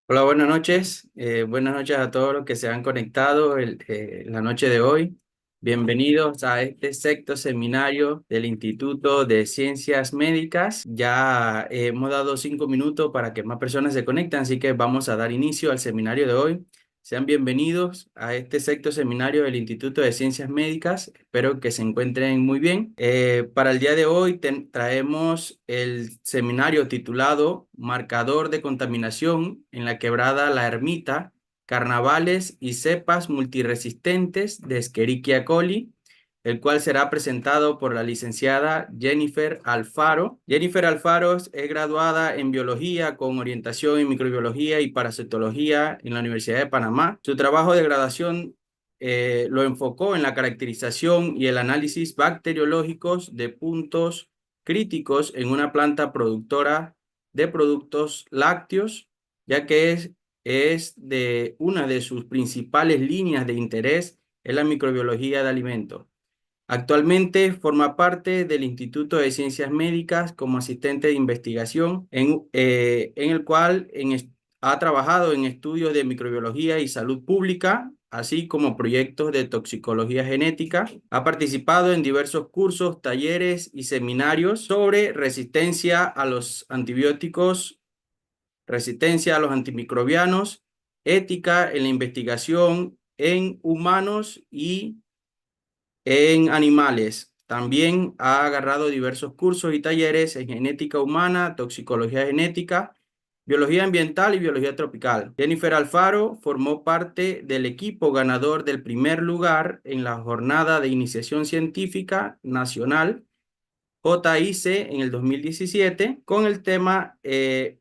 Hola, buenas noches. Buenas noches a todos los que se han conectado la noche de hoy. Bienvenidos a este sexto seminario del Instituto de Ciencias Médicas. Ya hemos dado 5 minutos para que más personas se conecten, así que vamos a dar inicio al seminario de hoy. Sean bienvenidos a este sexto seminario del Instituto de Ciencias Médicas. Espero que se encuentren muy bien. Para el día de hoy traemos el seminario titulado Marcador de contaminación en la quebrada La Ermita, carnavales y cepas multiresistentes de Escherichia coli, el cual será presentado por la licenciada Jennifer Alfaro. Jennifer Alfaro es graduada en biología con orientación en microbiología y parasitología en la Universidad de Panamá. Su trabajo de graduación lo enfocó en la caracterización y el análisis bacteriológicos de puntos críticos en una planta productora de productos lácteos, ya que es de una de sus principales líneas de interés en la microbiología de alimentos. Actualmente forma parte del Instituto de Ciencias Médicas como asistente de investigación, en el cual ha trabajado en estudios de microbiología y salud pública, así como proyectos de toxicología genética. Ha participado en diversos cursos, talleres y seminarios sobre resistencia a los antibióticos, resistencia a los antimicrobianos, ética en la investigación en humanos y en animales. También ha agarrado diversos cursos y talleres en genética humana, toxicología genética, biología ambiental y biología tropical. Jennifer Alfaro formó parte del equipo ganador del primer lugar en la Jornada de Iniciación Científica Nacional JIC en el 2017 con el tema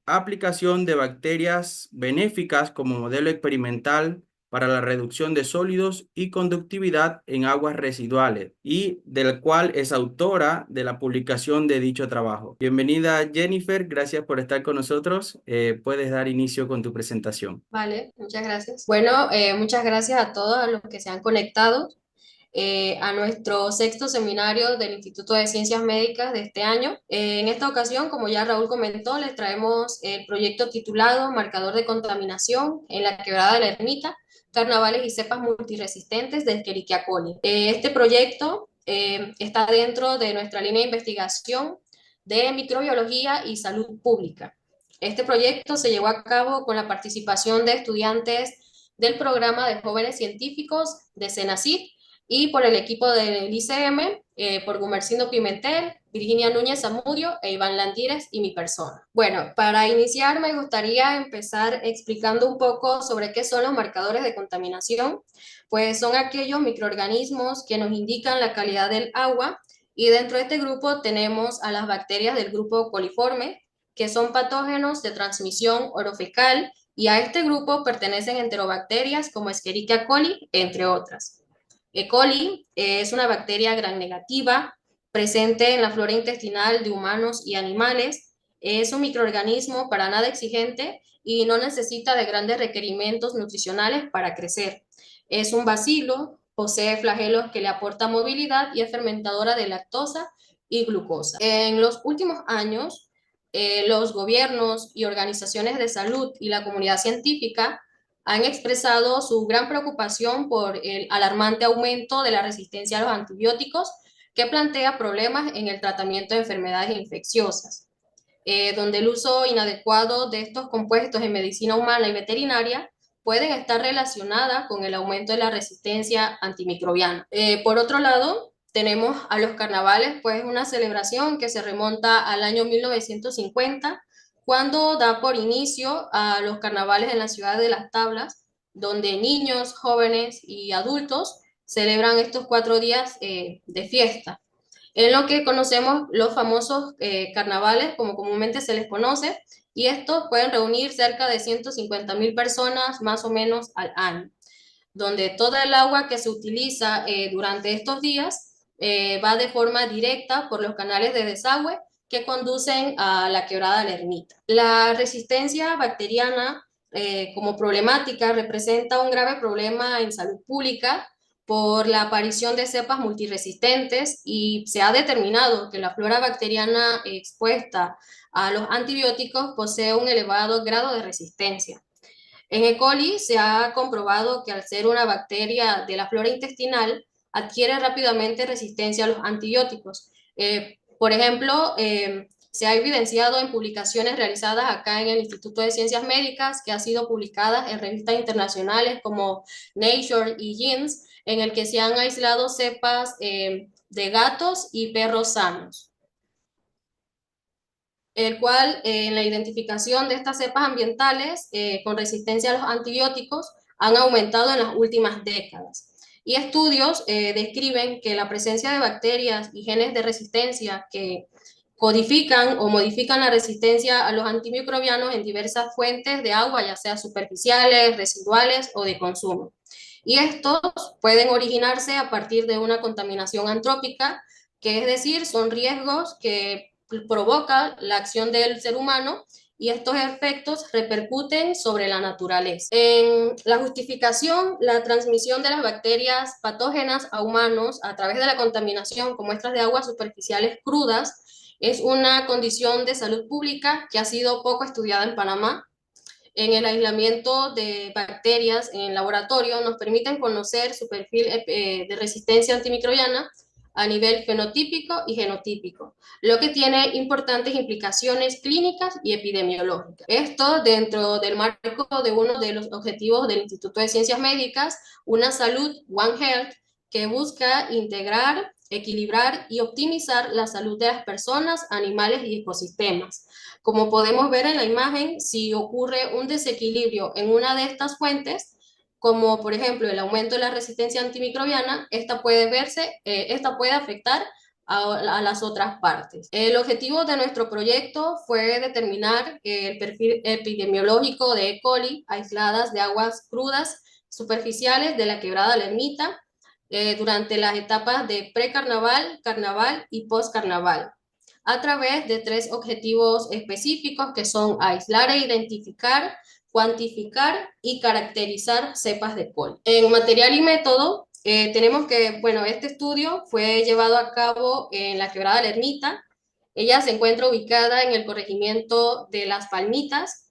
aplicación de bacterias benéficas como modelo experimental para la reducción de sólidos y conductividad en aguas residuales, y del cual es autora de la publicación de dicho trabajo. Bienvenida, Jennifer, gracias por estar con nosotros. Puedes dar inicio con tu presentación. Vale, muchas gracias. Bueno, muchas gracias a todos los que se han conectado a nuestro sexto seminario del Instituto de Ciencias Médicas de este año. En esta ocasión, como ya Raúl comentó, les traemos el proyecto titulado Marcador de contaminación en la quebrada de la Ermita, carnavales y cepas multiresistentes de Escherichia coli. Este proyecto está dentro de nuestra línea de investigación de microbiología y salud pública. Este proyecto se llevó a cabo con la participación de estudiantes del programa de jóvenes científicos de CENACYT y por el equipo del ICM, por Gumersindo Pimentel, Virginia Núñez Zamudio e Iván Landírez y mi persona. Bueno, para iniciar me gustaría empezar explicando un poco sobre qué son los marcadores de contaminación. Pues son aquellos microorganismos que nos indican la calidad del agua, y dentro de este grupo tenemos a las bacterias del grupo coliforme, que son patógenos de transmisión orofecal, y a este grupo pertenecen enterobacterias como Escherichia coli, entre otras. E. coli es una bacteria gram negativa presente en la flora intestinal de humanos y animales. Es un microorganismo para nada exigente y no necesita de grandes requerimientos nutricionales para crecer. Es un bacilo, posee flagelos que le aportan movilidad y es fermentadora de lactosa y glucosa. En los últimos años, los gobiernos y organizaciones de salud y la comunidad científica han expresado su gran preocupación por el alarmante aumento de la resistencia a los antibióticos, que plantea problemas en el tratamiento de enfermedades infecciosas, donde el uso inadecuado de estos compuestos en medicina humana y veterinaria pueden estar relacionadas con el aumento de la resistencia antimicrobiana. Por otro lado, tenemos a los carnavales, pues una celebración que se remonta al año 1950, cuando da por inicio a los carnavales en la ciudad de Las Tablas, donde niños, jóvenes y adultos celebran estos 4 días de fiesta, en lo que conocemos los famosos carnavales, como comúnmente se les conoce, y estos pueden reunir cerca de 150.000 personas más o menos al año, donde toda el agua que se utiliza durante estos días va de forma directa por los canales de desagüe que conducen a la quebrada de la Ermita. La resistencia bacteriana como problemática representa un grave problema en salud pública por la aparición de cepas multiresistentes, y se ha determinado que la flora bacteriana expuesta a los antibióticos posee un elevado grado de resistencia. En E. coli se ha comprobado que al ser una bacteria de la flora intestinal, adquiere rápidamente resistencia a los antibióticos. Por ejemplo, se ha evidenciado en publicaciones realizadas acá en el Instituto de Ciencias Médicas, que ha sido publicadas en revistas internacionales como Nature y Genes, en el que se han aislado cepas de gatos y perros sanos, el cual en la identificación de estas cepas ambientales con resistencia a los antibióticos han aumentado en las últimas décadas. Y estudios describen que la presencia de bacterias y genes de resistencia que codifican o modifican la resistencia a los antimicrobianos en diversas fuentes de agua, ya sea superficiales, residuales o de consumo. Y estos pueden originarse a partir de una contaminación antrópica, que es decir, son riesgos que provoca la acción del ser humano y estos efectos repercuten sobre la naturaleza. En la justificación, la transmisión de las bacterias patógenas a humanos a través de la contaminación con muestras de aguas superficiales crudas es una condición de salud pública que ha sido poco estudiada en Panamá. En el aislamiento de bacterias en el laboratorio nos permiten conocer su perfil de resistencia antimicrobiana a nivel fenotípico y genotípico, lo que tiene importantes implicaciones clínicas y epidemiológicas. Esto dentro del marco de uno de los objetivos del Instituto de Ciencias Médicas, una salud One Health, que busca integrar, equilibrar y optimizar la salud de las personas, animales y ecosistemas. Como podemos ver en la imagen, si ocurre un desequilibrio en una de estas fuentes, como por ejemplo el aumento de la resistencia antimicrobiana, esta puede afectar a las otras partes. El objetivo de nuestro proyecto fue determinar el perfil epidemiológico de E. coli aisladas de aguas crudas superficiales de la quebrada La Ermita durante las etapas de precarnaval, carnaval y postcarnaval, a través de tres objetivos específicos que son aislar e identificar, cuantificar y caracterizar cepas de col. En material y método, tenemos que, bueno, este estudio fue llevado a cabo en la Quebrada de la Ermita. Ella se encuentra ubicada en el corregimiento de Las Palmitas,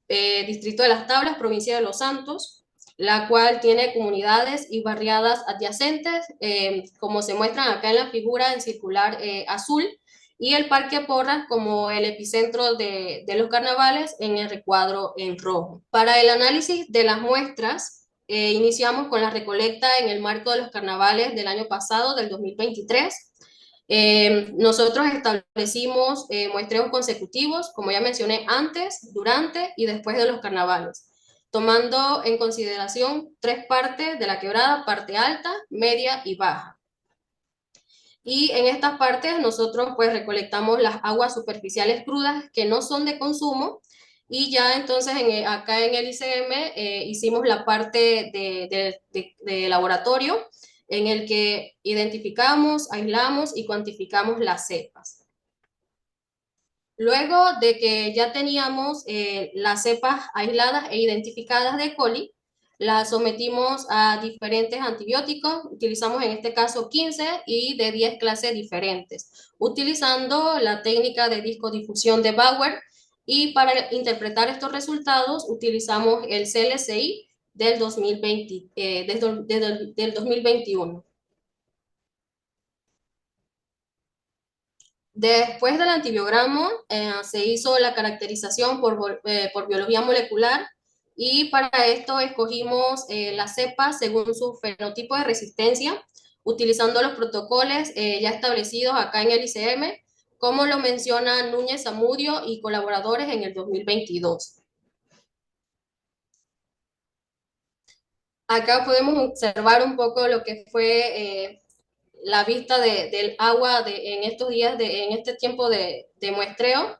distrito de Las Tablas, provincia de Los Santos, la cual tiene comunidades y barriadas adyacentes, como se muestran acá en la figura en circular azul, y el Parque Porras como el epicentro de los carnavales en el recuadro en rojo. Para el análisis de las muestras, iniciamos con la recolecta en el marco de los carnavales del año pasado, del 2023. Nosotros establecimos muestreos consecutivos, como ya mencioné antes, durante y después de los carnavales, tomando en consideración tres partes de la quebrada: parte alta, media y baja. Y en estas partes nosotros pues recolectamos las aguas superficiales crudas que no son de consumo, y ya entonces acá en el ICM hicimos la parte de laboratorio en el que identificamos, aislamos y cuantificamos las cepas. Luego de que ya teníamos las cepas aisladas e identificadas de E. coli, las sometimos a diferentes antibióticos, utilizamos en este caso 15 y de 10 clases diferentes, utilizando la técnica de discodifusión de Bauer, y para interpretar estos resultados utilizamos el CLCI del 2020, del 2021. Después del antibiograma, se hizo la caracterización por biología molecular, y para esto escogimos las cepas según su fenotipo de resistencia, utilizando los protocolos ya establecidos acá en el ICM, como lo menciona Núñez Zamudio y colaboradores en el 2022. Acá podemos observar un poco lo que fue la vista del agua en estos días, en este tiempo de muestreo,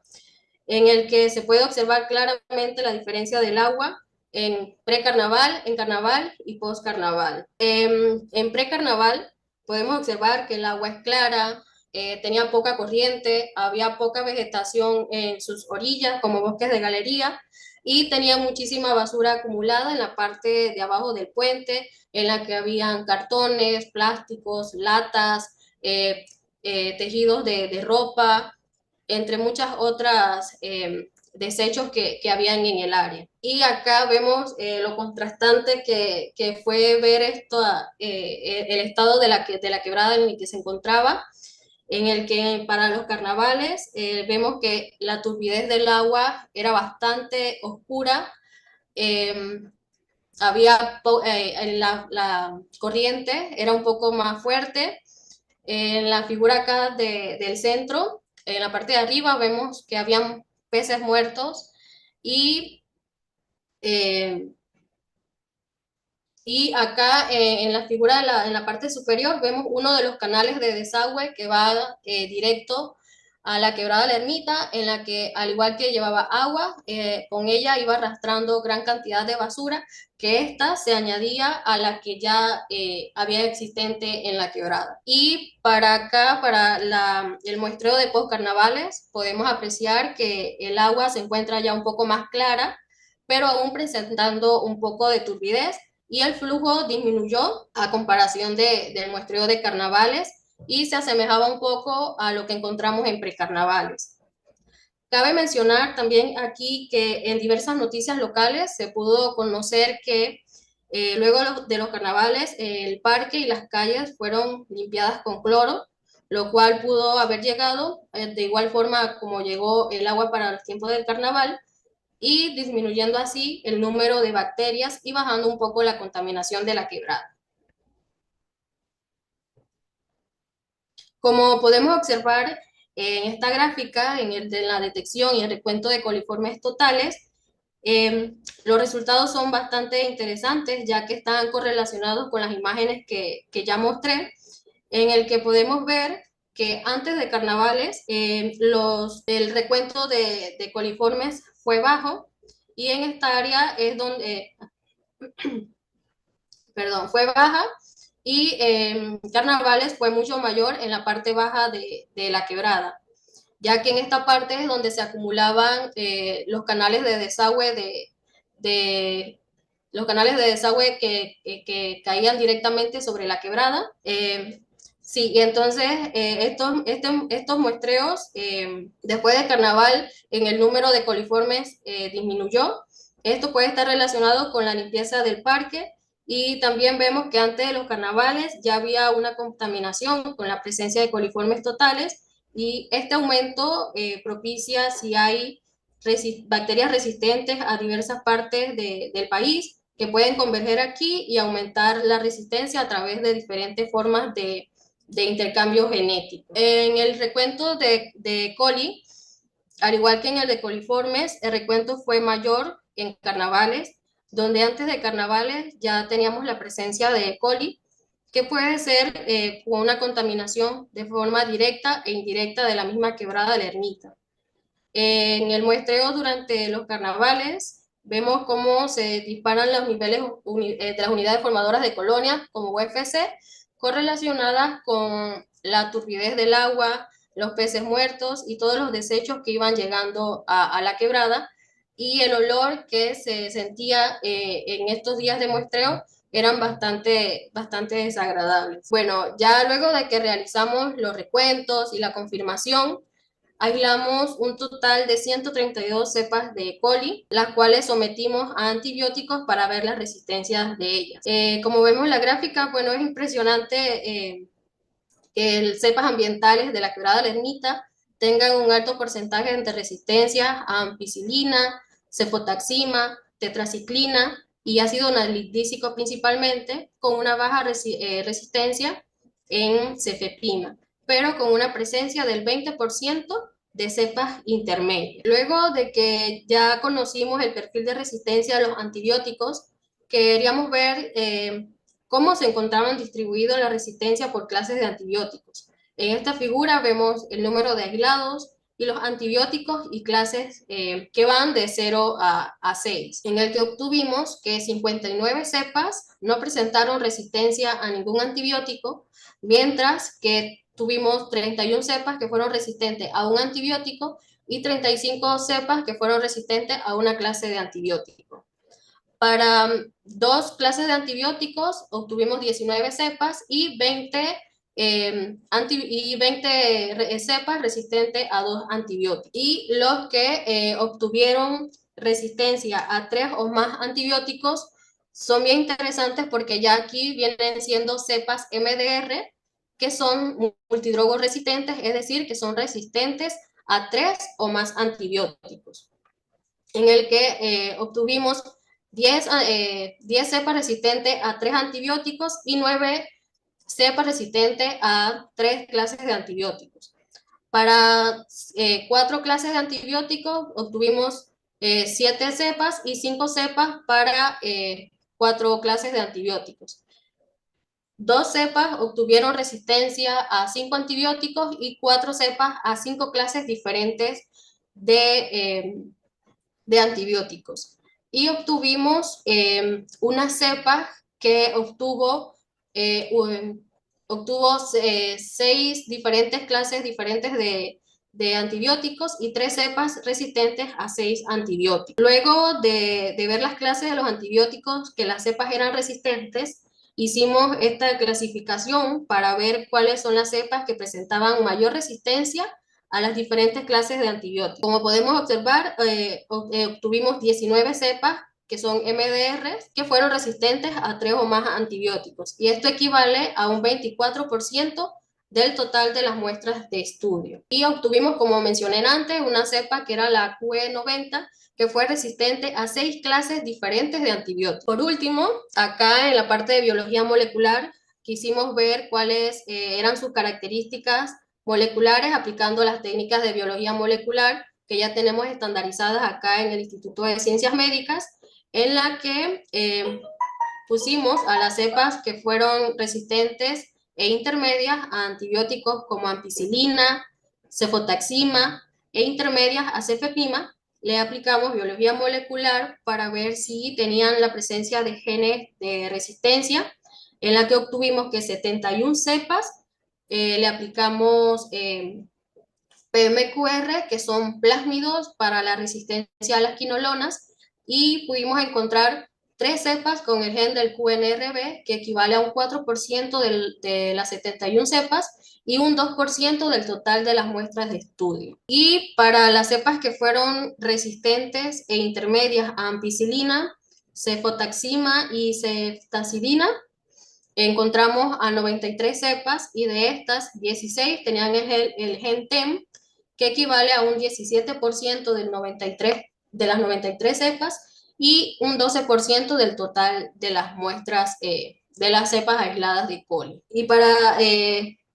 en el que se puede observar claramente la diferencia del agua en precarnaval, en carnaval y postcarnaval. En precarnaval podemos observar que el agua es clara, tenía poca corriente, había poca vegetación en sus orillas, como bosques de galería, y tenía muchísima basura acumulada en la parte de abajo del puente, en la que habían cartones, plásticos, latas, tejidos de ropa, entre muchas otras desechos que habían en el área. Y acá vemos lo contrastante que fue ver esto, el estado de la quebrada en el que se encontraba, en el que para los carnavales vemos que la turbidez del agua era bastante oscura, eh, la corriente era un poco más fuerte. En la figura acá del centro, en la parte de arriba, vemos que habían peces muertos y, eh, y acá en la figura en la parte superior vemos uno de los canales de desagüe que va directo a la quebrada de la Ermita, en la que al igual que llevaba agua, con ella iba arrastrando gran cantidad de basura, que ésta se añadía a la que ya había existente en la quebrada. Y para acá, para el muestreo de postcarnavales, podemos apreciar que el agua se encuentra ya un poco más clara, pero aún presentando un poco de turbidez, y el flujo disminuyó a comparación del muestreo de carnavales y se asemejaba un poco a lo que encontramos en precarnavales. Cabe mencionar también aquí que en diversas noticias locales se pudo conocer que luego de los carnavales el parque y las calles fueron limpiadas con cloro, lo cual pudo haber llegado de igual forma como llegó el agua para los tiempos del carnaval, y disminuyendo así el número de bacterias y bajando un poco la contaminación de la quebrada. Como podemos observar en esta gráfica, en el de la detección y el recuento de coliformes totales, los resultados son bastante interesantes, ya que están correlacionados con las imágenes que ya mostré, en el que podemos ver que antes de carnavales el recuento de coliformes fue bajo, y en esta área es donde, perdón, fue baja, y carnavales fue mucho mayor en la parte baja de la quebrada, ya que en esta parte es donde se acumulaban los canales de desagüe de los canales de desagüe que caían directamente sobre la quebrada. Sí, y entonces estos muestreos, después del carnaval, en el número de coliformes disminuyó. Esto puede estar relacionado con la limpieza del parque, y también vemos que antes de los carnavales ya había una contaminación con la presencia de coliformes totales, y este aumento propicia si hay bacterias resistentes a diversas partes del país que pueden converger aquí y aumentar la resistencia a través de diferentes formas de intercambio genético. En el recuento de coli, al igual que en el de coliformes, el recuento fue mayor en carnavales, donde antes de carnavales ya teníamos la presencia de E. coli, que puede ser con una contaminación de forma directa e indirecta de la misma quebrada de la Ermita. En el muestreo durante los carnavales, vemos cómo se disparan los niveles de las unidades formadoras de colonias, como UFC, correlacionadas con la turbidez del agua, los peces muertos y todos los desechos que iban llegando a la quebrada, y el olor que se sentía en estos días de muestreo eran bastante desagradables. Bueno, ya luego de que realizamos los recuentos y la confirmación, aislamos un total de 132 cepas de E. coli, las cuales sometimos a antibióticos para ver las resistencias de ellas. Como vemos en la gráfica, bueno, es impresionante que cepas ambientales de la quebrada de la Ermita tengan un alto porcentaje de resistencia a ampicilina, cefotaxima, tetraciclina y ácido nalidícico principalmente, con una baja resistencia en cefepima, pero con una presencia del 20% de cepas intermedias. Luego de que ya conocimos el perfil de resistencia a los antibióticos, queríamos ver cómo se encontraban distribuidos la resistencia por clases de antibióticos. En esta figura vemos el número de aislados y los antibióticos y clases que van de 0 a 6, en el que obtuvimos que 59 cepas no presentaron resistencia a ningún antibiótico, mientras que tuvimos 31 cepas que fueron resistentes a un antibiótico y 35 cepas que fueron resistentes a una clase de antibiótico. Para dos clases de antibióticos obtuvimos 19 cepas y 20 y 20 cepas resistentes a 2 antibióticos. Y los que obtuvieron resistencia a 3 o más antibióticos son bien interesantes porque ya aquí vienen siendo cepas MDR, que son multidrogos resistentes, es decir, que son resistentes a 3 o más antibióticos, en el que obtuvimos 10 cepas resistentes a 3 antibióticos y 9 cepas resistentes a 3 clases de antibióticos. Para 4 clases de antibióticos obtuvimos 7 cepas y 5 cepas para 4 clases de antibióticos. 2 cepas obtuvieron resistencia a 5 antibióticos y 4 cepas a 5 clases diferentes de antibióticos. Y obtuvimos una cepa que obtuvo 6 diferentes clases diferentes de antibióticos y 3 cepas resistentes a 6 antibióticos. Luego de ver las clases de los antibióticos que las cepas eran resistentes, hicimos esta clasificación para ver cuáles son las cepas que presentaban mayor resistencia a las diferentes clases de antibióticos. Como podemos observar, obtuvimos 19 cepas que son MDR, que fueron resistentes a 3 o más antibióticos. Y esto equivale a un 24% del total de las muestras de estudio. Y obtuvimos, como mencioné antes, una cepa que era la QE90, que fue resistente a 6 clases diferentes de antibióticos. Por último, acá en la parte de biología molecular, quisimos ver cuáles eran sus características moleculares aplicando las técnicas de biología molecular que ya tenemos estandarizadas acá en el Instituto de Ciencias Médicas, en la que pusimos a las cepas que fueron resistentes e intermedias a antibióticos como ampicilina, cefotaxima e intermedias a cefepima. Le aplicamos biología molecular para ver si tenían la presencia de genes de resistencia, en la que obtuvimos que 71 cepas le aplicamos PMQR, que son plásmidos para la resistencia a las quinolonas, y pudimos encontrar 3 cepas con el gen del QNRB, que equivale a un 4% de las 71 cepas y un 2% del total de las muestras de estudio. Y para las cepas que fueron resistentes e intermedias a ampicilina, cefotaxima y ceftazidina, encontramos a 93 cepas y de estas 16 tenían el gen TEM, que equivale a un 17% de las 93 cepas y un 12% del total de las muestras de las cepas aisladas de coli. Y para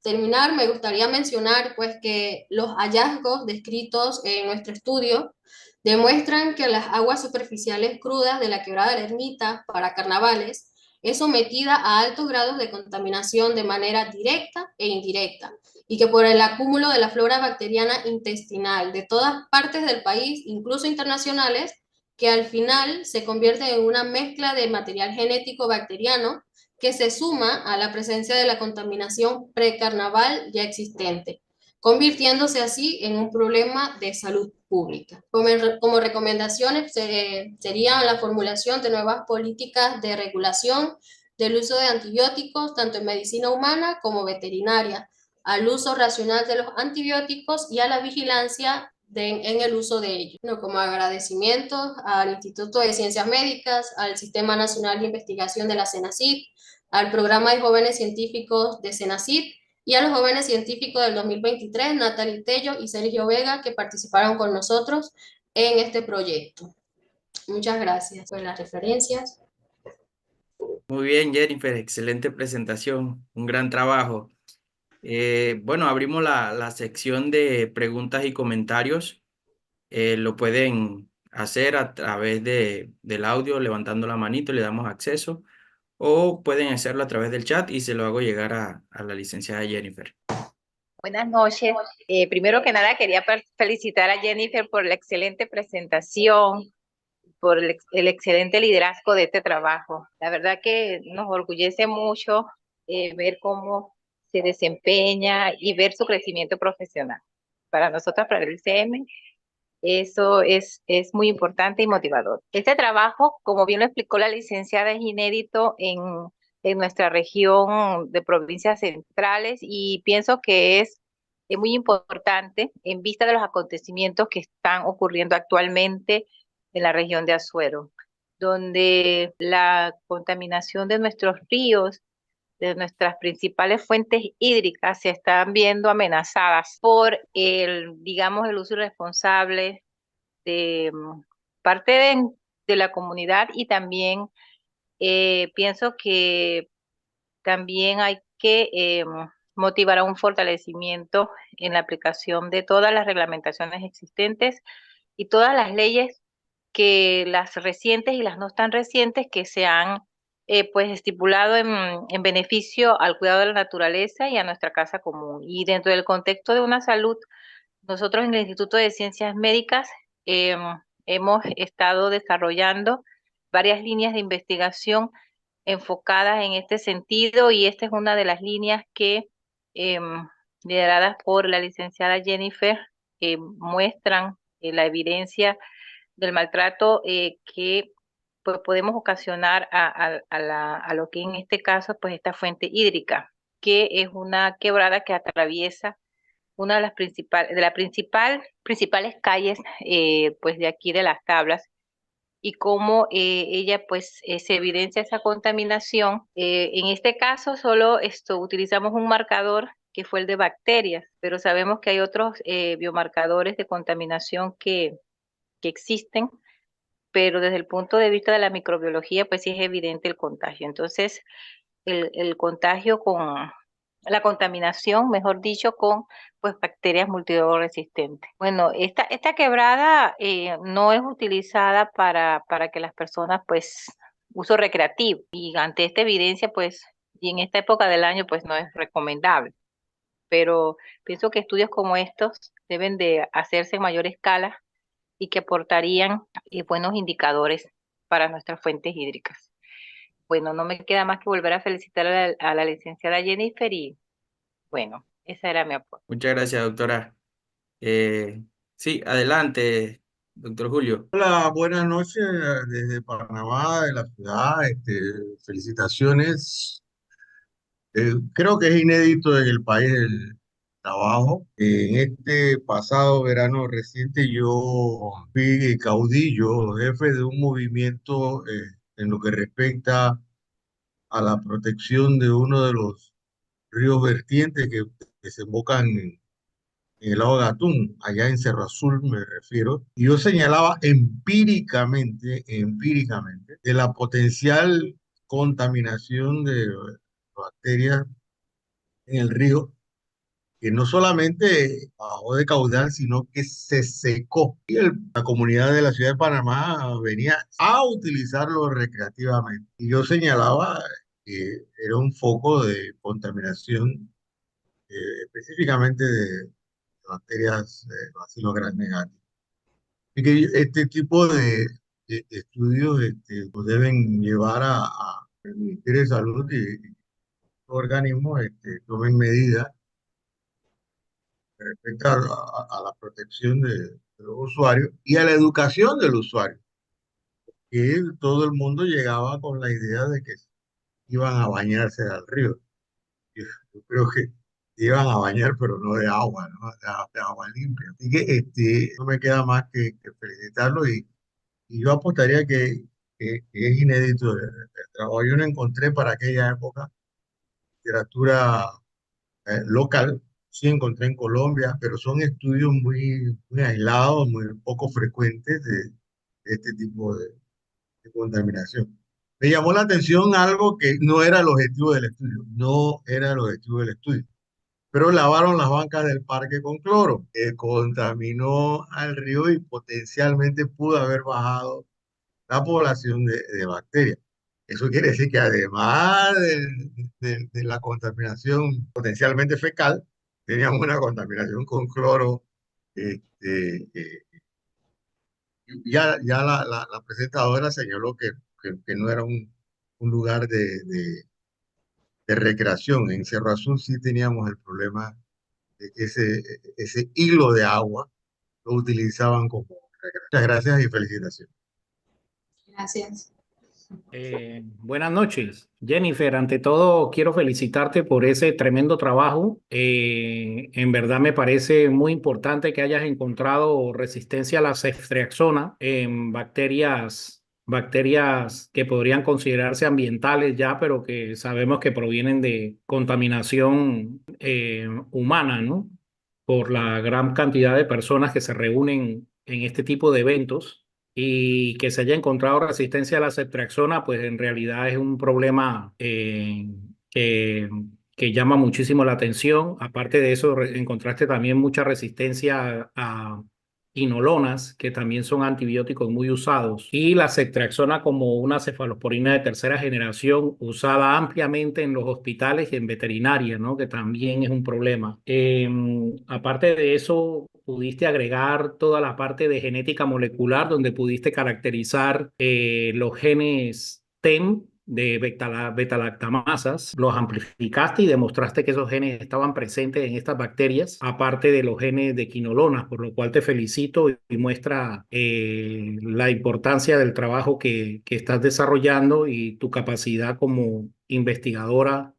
terminar, me gustaría mencionar pues que los hallazgos descritos en nuestro estudio demuestran que las aguas superficiales crudas de la quebrada de la Ermita para carnavales es sometida a altos grados de contaminación de manera directa e indirecta, y que por el acúmulo de la flora bacteriana intestinal de todas partes del país, incluso internacionales, que al final se convierte en una mezcla de material genético bacteriano que se suma a la presencia de la contaminación precarnaval ya existente, convirtiéndose así en un problema de salud pública. Como recomendaciones sería la formulación de nuevas políticas de regulación del uso de antibióticos, tanto en medicina humana como veterinaria, al uso racional de los antibióticos y a la vigilancia en el uso de ellos. Bueno, como agradecimientos al Instituto de Ciencias Médicas, al Sistema Nacional de Investigación de la CENACIT, al Programa de Jóvenes Científicos de CENACIT y a los jóvenes científicos del 2023, Natalie Tello y Sergio Vega, que participaron con nosotros en este proyecto. Muchas gracias por las referencias. Muy bien, Jennifer, excelente presentación, un gran trabajo. Bueno, abrimos la sección de preguntas y comentarios. Lo pueden hacer a través del audio, levantando la manito, le damos acceso, o pueden hacerlo a través del chat y se lo hago llegar a la licenciada Jennifer. Buenas noches. Primero que nada, quería felicitar a Jennifer por la excelente presentación, por el excelente liderazgo de este trabajo. La verdad que nos orgullece mucho ver cómo se desempeña y ver su crecimiento profesional. Para nosotros, para el ICM, eso es muy importante y motivador. Este trabajo, como bien lo explicó la licenciada, es inédito en en nuestra región de provincias centrales y pienso que es muy importante en vista de los acontecimientos que están ocurriendo actualmente en la región de Azuero, donde la contaminación de nuestros ríos, de nuestras principales fuentes hídricas se están viendo amenazadas por digamos, el uso irresponsable de parte de la comunidad y también pienso que también hay que motivar a un fortalecimiento en la aplicación de todas las reglamentaciones existentes y todas las leyes que las recientes y las no tan recientes que se han pues estipulado en beneficio al cuidado de la naturaleza y a nuestra casa común. Y dentro del contexto de una salud, nosotros en el Instituto de Ciencias Médicas hemos estado desarrollando varias líneas de investigación enfocadas en este sentido y esta es una de las líneas que, lideradas por la licenciada Jennifer, muestran la evidencia del maltrato que pues, podemos ocasionar a lo que en este caso pues esta fuente hídrica, que es una quebrada que atraviesa una de las principales calles pues de aquí de Las Tablas y cómo ella pues se evidencia esa contaminación. En este caso solo utilizamos un marcador que fue el de bacterias, pero sabemos que hay otros biomarcadores de contaminación que existen, pero desde el punto de vista de la microbiología pues sí es evidente el contagio. Entonces, el contagio con la contaminación, mejor dicho, con pues bacterias multidrogresistentes. Bueno, esta quebrada no es utilizada para que las personas pues uso recreativo y ante esta evidencia pues y en esta época del año pues no es recomendable. Pero pienso que estudios como estos deben de hacerse en mayor escala y que aportarían buenos indicadores para nuestras fuentes hídricas. Bueno, no me queda más que volver a felicitar a la licenciada Jennifer y bueno, esa era mi aporte. Muchas gracias, doctora. Sí, adelante, doctor Julio. Hola, buenas noches desde Panamá, de la ciudad. Felicitaciones. Creo que es inédito en el país el trabajo. En este pasado verano reciente yo fui caudillo, jefe de un movimiento en lo que respecta a la protección de uno de los ríos vertientes que desembocan en el lago de Atún, allá en Cerro Azul me refiero, y yo señalaba empíricamente, de la potencial contaminación de bacterias en el río, que no solamente bajó de caudal, sino que se secó. Y la comunidad de la ciudad de Panamá venía a utilizarlo recreativamente. Y yo señalaba que era un foco de contaminación específicamente de bacterias Bacillus granularis. Y que este tipo de estudios pues deben llevar al Ministerio de Salud y los organismos tomen medidas respecto a la protección de los usuarios y a la educación del usuario, que todo el mundo llegaba con la idea de que iban a bañarse al río. Yo creo que iban a bañar, pero no de agua, ¿no? De agua limpia. Así que no me queda más que felicitarlo y yo apostaría que es inédito el trabajo. Yo no encontré para aquella época literatura local, sí encontré en Colombia, pero son estudios muy aislados, muy poco frecuentes de este tipo de contaminación. Me llamó la atención algo que no era el objetivo del estudio, no era el objetivo del estudio, pero lavaron las bancas del parque con cloro, que contaminó al río y potencialmente pudo haber bajado la población de bacterias. Eso quiere decir que además de la contaminación potencialmente fecal, teníamos una contaminación con cloro. Ya la presentadora señaló que no era un lugar de recreación. En Cerro Azul sí teníamos el problema de que ese hilo de agua lo utilizaban como recreación. Muchas gracias y felicitaciones. Gracias. Buenas noches, Jennifer. Ante todo, quiero felicitarte por ese tremendo trabajo. En verdad me parece muy importante que hayas encontrado resistencia a la ceftriaxona en bacterias que podrían considerarse ambientales ya, pero que sabemos que provienen de contaminación humana, ¿no? Por la gran cantidad de personas que se reúnen en este tipo de eventos y que se haya encontrado resistencia a la ceftriaxona, pues en realidad es un problema que llama muchísimo la atención. Aparte de eso, encontraste también mucha resistencia a inolonas, que también son antibióticos muy usados, y la ceftriaxona como una cefalosporina de tercera generación usada ampliamente en los hospitales y en veterinaria, ¿no? Que también es un problema. Aparte de eso, pudiste agregar toda la parte de genética molecular, donde pudiste caracterizar los genes TEM de betalactamasas, los amplificaste y demostraste que esos genes estaban presentes en estas bacterias, aparte de los genes de quinolonas, por lo cual te felicito y muestra la importancia del trabajo que estás desarrollando y tu capacidad como investigadora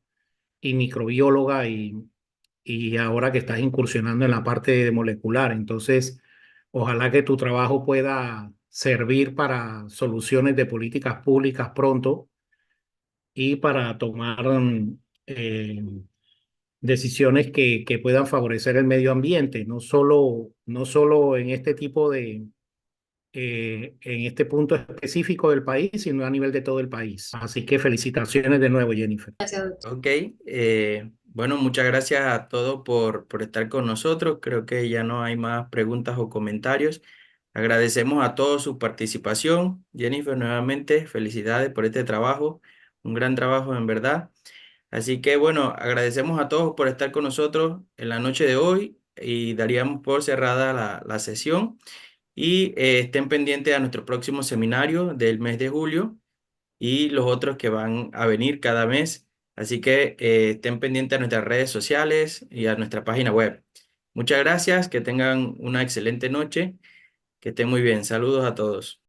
y microbióloga y ahora que estás incursionando en la parte de molecular. Entonces, ojalá que tu trabajo pueda servir para soluciones de políticas públicas pronto y para tomar eh, decisiones que puedan favorecer el medio ambiente, no solo en este tipo en este punto específico del país, sino a nivel de todo el país. Así que felicitaciones de nuevo, Jennifer. Gracias, doctor. Ok, bueno, muchas gracias a todos por estar con nosotros. Creo que ya no hay más preguntas o comentarios. Agradecemos a todos su participación. Jennifer, nuevamente, felicidades por este trabajo, un gran trabajo en verdad. Así que bueno, agradecemos a todos por estar con nosotros en la noche de hoy y daríamos por cerrada la sesión. Y estén pendientes a nuestro próximo seminario del mes de julio y los otros que van a venir cada mes. Así que estén pendientes a nuestras redes sociales y a nuestra página web. Muchas gracias, que tengan una excelente noche, que estén muy bien. Saludos a todos.